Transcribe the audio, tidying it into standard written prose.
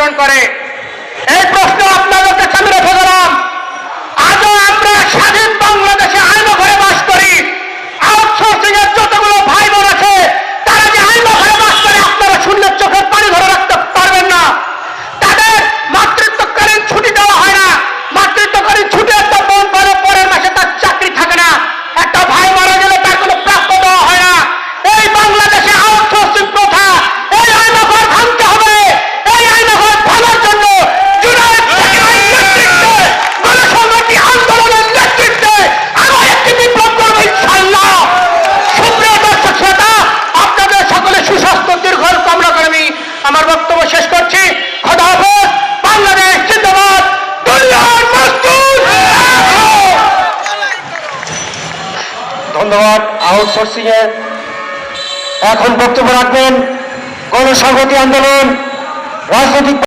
অবস্থান করে। এই প্রশ্ন আপনাদের কাছে আমি রেখে গেলাম। আজও আমরা স্বাধীন বাংলাদেশে আইনঘরে বাস করি। আউটসোর্সিং এর যতগুলো ভাই বোন আছে তারা যে আইনঘরে বাস করে আপনারা শূন্যের চোখের পানি ধরে রাখতে পারবেন না। তাদের মাতৃত্বকালীন ছুটি দেওয়া হয় না। মাতৃত্বকালীন ছুটি একটা বোন করে পরের মাসে তার চাকরি থাকে না। একটা ভাই মারা গেলে তার কোনো প্রাপ্য দেওয়া হয় না। এই বাংলাদেশে আউটসোর্সিং প্রথা, এই আইনঘর ভাঙতে হবে। এই আইনঘর ভাঙার জন্য জুনায়েদ সাকিরের নেতৃত্বে, গণসংহতি আন্দোলনের নেতৃত্বে আমরা একটি বিপ্লব করব ইনশাআল্লাহ। সুপ্রিয় দর্শক শ্রোতা, আপনাদের সকলে সুস্বাস্থ্য দীর্ঘায়ু কামনা করে আমি আমার বক্তব্য শেষ করছি। খোদা হাফেজ। বাংলাদেশ জিন্দাবাদ। দুনিয়ার মজদুর। ধন্যবাদ। আউটসোর্সিং এর এখন বক্তব্য রাখবেন গণসংহতি আন্দোলন রাজনৈতিক